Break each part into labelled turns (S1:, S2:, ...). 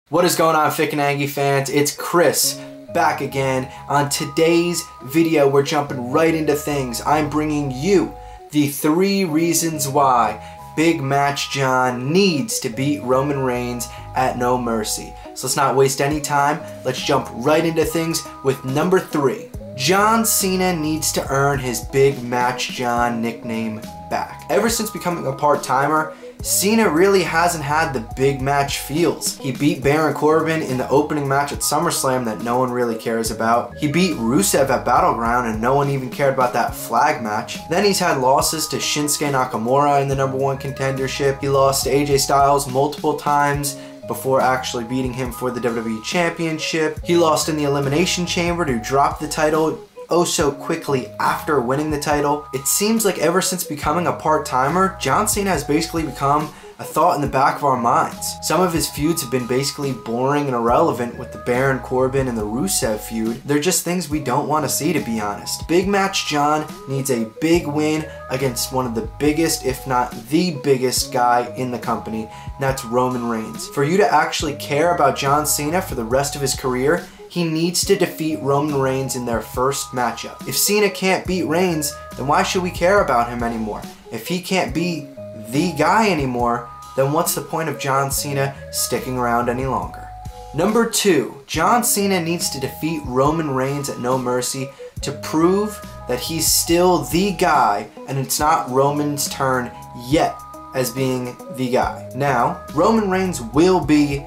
S1: What is going on, Fick and Angie fans? It's Chris back again. On today's video, we're jumping right into things. I'm bringing you the 3 reasons why Big Match John needs to beat Roman Reigns at No Mercy. So let's not waste any time. Let's jump right into things with number 3. John Cena needs to earn his Big Match John nickname back. Ever since becoming a part-timer, Cena really hasn't had the big match feels. He beat Baron Corbin in the opening match at SummerSlam that no one really cares about. He beat Rusev at Battleground and no one even cared about that flag match. Then he's had losses to Shinsuke Nakamura in the #1 contendership. He lost to AJ Styles multiple times before actually beating him for the WWE Championship. He lost in the Elimination Chamber to drop the title oh so quickly after winning the title. It seems like ever since becoming a part-timer, John Cena has basically become a thought in the back of our minds. Some of his feuds have been basically boring and irrelevant, with the Baron Corbin and the Rusev feud. They're just things we don't want to see, to be honest. Big Match John needs a big win against one of the biggest, if not the biggest guy in the company, and that's Roman Reigns. For you to actually care about John Cena for the rest of his career, he needs to defeat Roman Reigns in their first matchup. If Cena can't beat Reigns, then why should we care about him anymore? If he can't be the guy anymore, then what's the point of John Cena sticking around any longer? Number 2, John Cena needs to defeat Roman Reigns at No Mercy to prove that he's still the guy and it's not Roman's turn yet as being the guy. Now, Roman Reigns will be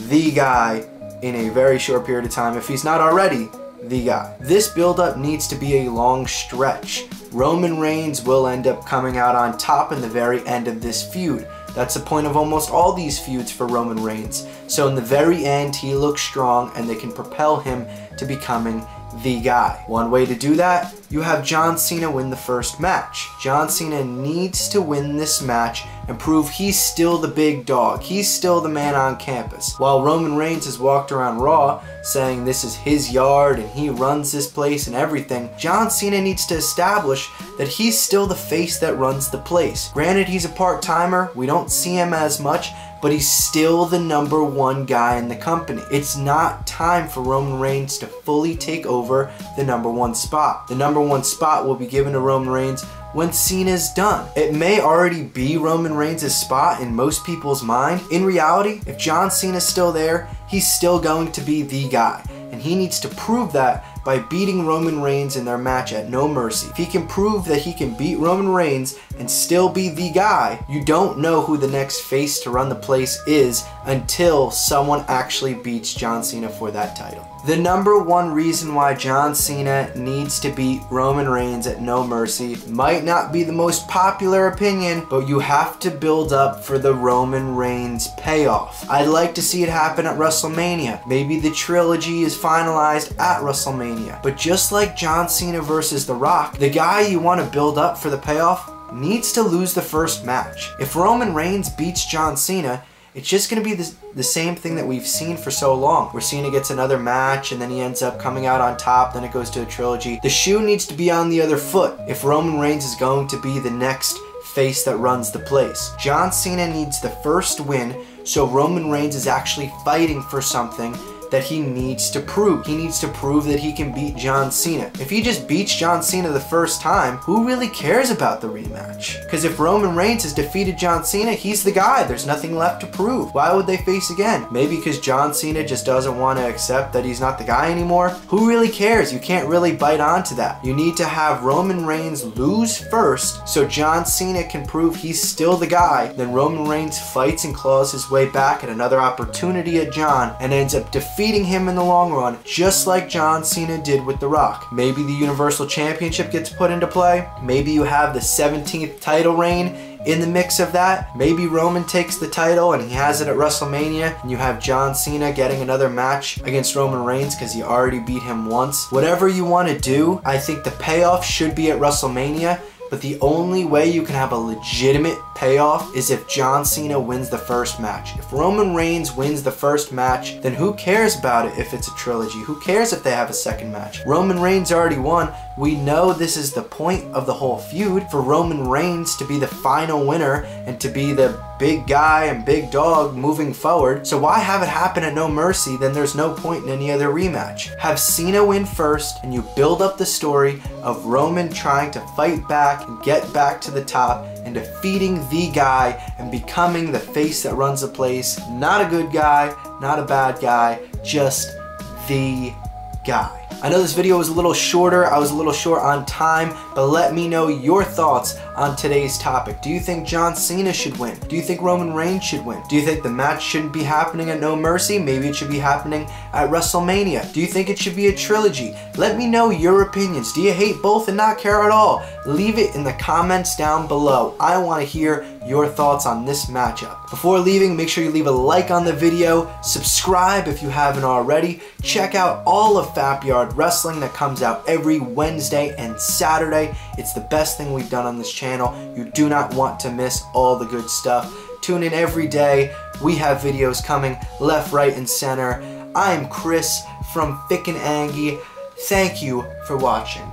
S1: the guy in a very short period of time if he's not already the guy. This build-up needs to be a long stretch. Roman Reigns will end up coming out on top in the very end of this feud. That's the point of almost all these feuds for Roman Reigns. So in the very end, he looks strong and they can propel him to becoming the guy. One way to do that, you have John Cena win the first match. John Cena needs to win this match and prove he's still the big dog. He's still the man on campus. While Roman Reigns has walked around Raw saying this is his yard and he runs this place and everything, John Cena needs to establish that he's still the face that runs the place. Granted, he's a part-timer. We don't see him as much, but he's still the #1 guy in the company. It's not time for Roman Reigns to fully take over the #1 spot. The #1 spot will be given to Roman Reigns when Cena's done. It may already be Roman Reigns' spot in most people's mind. In reality, if John Cena's still there, he's still going to be the guy. And he needs to prove that by beating Roman Reigns in their match at No Mercy. If he can prove that he can beat Roman Reigns and still be the guy, you don't know who the next face to run the place is until someone actually beats John Cena for that title. The #1 reason why John Cena needs to beat Roman Reigns at No Mercy might not be the most popular opinion, but you have to build up for the Roman Reigns payoff. I'd like to see it happen at WrestleMania. Maybe the trilogy is finalized at WrestleMania. But just like John Cena versus The Rock, the guy you want to build up for the payoff needs to lose the first match. If Roman Reigns beats John Cena, it's just going to be the same thing that we've seen for so long, where Cena gets another match and then he ends up coming out on top, then it goes to a trilogy. The shoe needs to be on the other foot if Roman Reigns is going to be the next face that runs the place. John Cena needs the first win, so Roman Reigns is actually fighting for something that he needs to prove. He needs to prove that he can beat John Cena. If he just beats John Cena the first time, who really cares about the rematch? Because if Roman Reigns has defeated John Cena, he's the guy. There's nothing left to prove. Why would they face again? Maybe because John Cena just doesn't want to accept that he's not the guy anymore? Who really cares? You can't really bite onto that. You need to have Roman Reigns lose first so John Cena can prove he's still the guy. Then Roman Reigns fights and claws his way back at another opportunity at John and ends up defeating him in the long run, just like John Cena did with The Rock. Maybe the Universal Championship gets put into play. Maybe you have the 17th title reign in the mix of that. Maybe Roman takes the title and he has it at WrestleMania, and you have John Cena getting another match against Roman Reigns because he already beat him once. Whatever you want to do, I think the payoff should be at WrestleMania. But the only way you can have a legitimate payoff is if John Cena wins the first match. If Roman Reigns wins the first match, then who cares about it if it's a trilogy? Who cares if they have a second match? Roman Reigns already won. We know this is the point of the whole feud, for Roman Reigns to be the final winner and to be the big guy and big dog moving forward. So why have it happen at No Mercy? Then there's no point in any other rematch. Have Cena win first, and you build up the story of Roman trying to fight back and get back to the top and defeating the guy and becoming the face that runs the place. Not a good guy, not a bad guy, just the guy. I know this video was a little shorter, I was a little short on time, but let me know your thoughts on today's topic. Do you think John Cena should win? Do you think Roman Reigns should win? Do you think the match shouldn't be happening at No Mercy? Maybe it should be happening at WrestleMania. Do you think it should be a trilogy? Let me know your opinions. Do you hate both and not care at all? Leave it in the comments down below. I want to hear your thoughts on this matchup. Before leaving, make sure you leave a like on the video, subscribe if you haven't already, check out all of Fap Yard Wrestling that comes out every Wednesday and Saturday. It's the best thing we've done on this channel. You do not want to miss all the good stuff. Tune in every day. We have videos coming left, right, and center. I am Chris from Thick and Angie. Thank you for watching.